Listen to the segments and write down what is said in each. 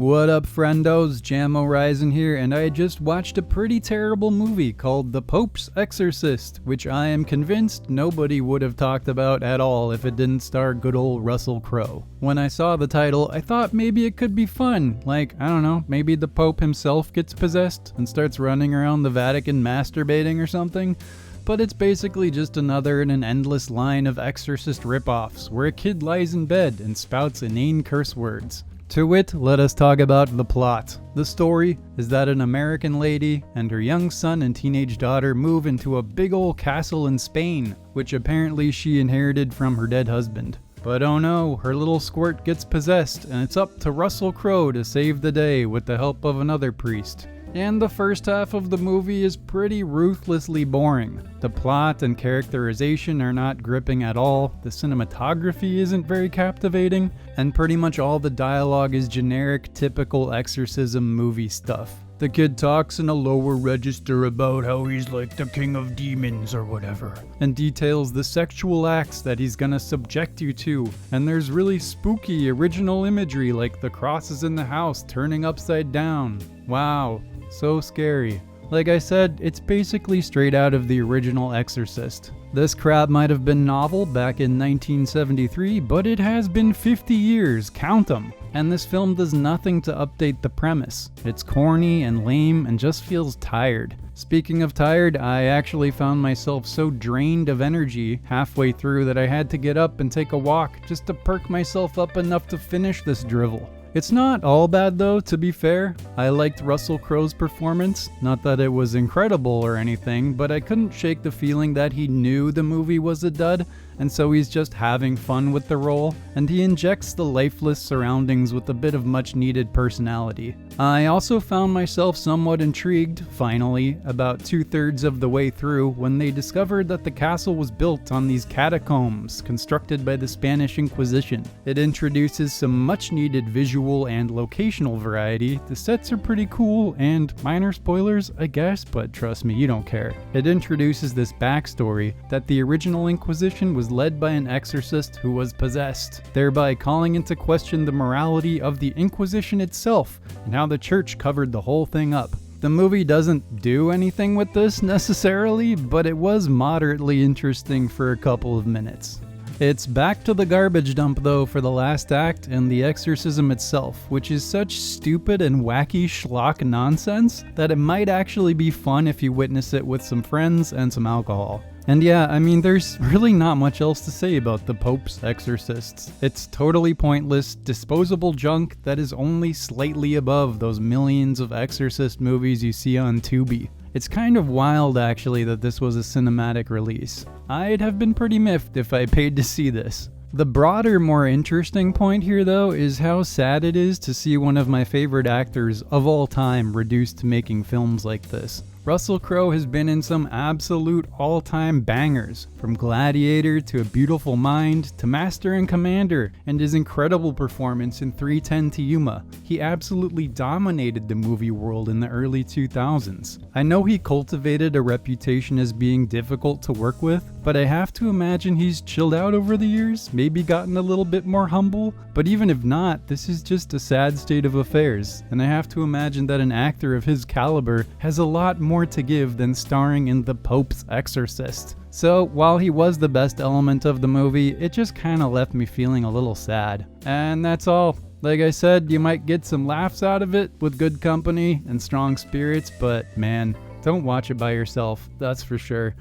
What up, friendos? Jammo rising here, and I just watched a pretty terrible movie called The Pope's Exorcist, which I am convinced nobody would have talked about at all if it didn't star good old Russell Crowe. When I saw the title, I thought maybe it could be fun, like, I don't know, maybe the Pope himself gets possessed and starts running around the Vatican masturbating or something. But it's basically just another in an endless line of Exorcist ripoffs, where a kid lies in bed and spouts inane curse words. To wit, let us talk about the plot. The story is that an American lady and her young son and teenage daughter move into a big old castle in Spain, which apparently she inherited from her dead husband. But oh no, her little squirt gets possessed, and it's up to Russell Crowe to save the day with the help of another priest. And the first half of the movie is pretty ruthlessly boring. The plot and characterization are not gripping at all, the cinematography isn't very captivating, and pretty much all the dialogue is generic, typical exorcism movie stuff. The kid talks in a lower register about how he's like the king of demons or whatever, and details the sexual acts that he's gonna subject you to, and there's really spooky original imagery like the crosses in the house turning upside down. Wow. So scary. Like I said, it's basically straight out of the original Exorcist. This crap might have been novel back in 1973, but it has been 50 years, count them. And this film does nothing to update the premise. It's corny and lame and just feels tired. Speaking of tired, I actually found myself so drained of energy halfway through that I had to get up and take a walk just to perk myself up enough to finish this drivel. It's not all bad though, to be fair. I liked Russell Crowe's performance, not that it was incredible or anything, but I couldn't shake the feeling that he knew the movie was a dud, and so he's just having fun with the role, and he injects the lifeless surroundings with a bit of much needed personality. I also found myself somewhat intrigued, finally, about 2/3 of the way through when they discovered that the castle was built on these catacombs constructed by the Spanish Inquisition. It introduces some much needed visual and locational variety. The sets are pretty cool, and minor spoilers, I guess, but trust me, you don't care. It introduces this backstory that the original Inquisition was led by an exorcist who was possessed, thereby calling into question the morality of the Inquisition itself and how the church covered the whole thing up. The movie doesn't do anything with this necessarily, but it was moderately interesting for a couple of minutes. It's back to the garbage dump though for the last act and the exorcism itself, which is such stupid and wacky schlock nonsense that it might actually be fun if you witness it with some friends and some alcohol. And yeah, I mean, there's really not much else to say about the Pope's Exorcists. It's totally pointless, disposable junk that is only slightly above those millions of Exorcist movies you see on Tubi. It's kind of wild actually that this was a cinematic release. I'd have been pretty miffed if I paid to see this. The broader, more interesting point here though is how sad it is to see one of my favorite actors of all time reduced to making films like this. Russell Crowe has been in some absolute all-time bangers, from Gladiator to A Beautiful Mind to Master and Commander, and his incredible performance in 3:10 to Yuma. He absolutely dominated the movie world in the early 2000s. I know he cultivated a reputation as being difficult to work with, but I have to imagine he's chilled out over the years, maybe gotten a little bit more humble, but even if not, this is just a sad state of affairs, and I have to imagine that an actor of his caliber has a lot more to give than starring in The Pope's Exorcist. So while he was the best element of the movie, it just kinda left me feeling a little sad. And that's all. Like I said, you might get some laughs out of it with good company and strong spirits, but man, don't watch it by yourself, that's for sure.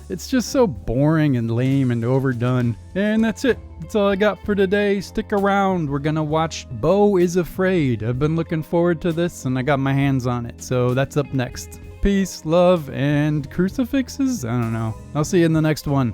It's just so boring and lame and overdone. And that's it. That's all I got for today. Stick around. We're gonna watch Beau is Afraid. I've been looking forward to this and I got my hands on it. So that's up next. Peace, love, and crucifixes? I don't know. I'll see you in the next one.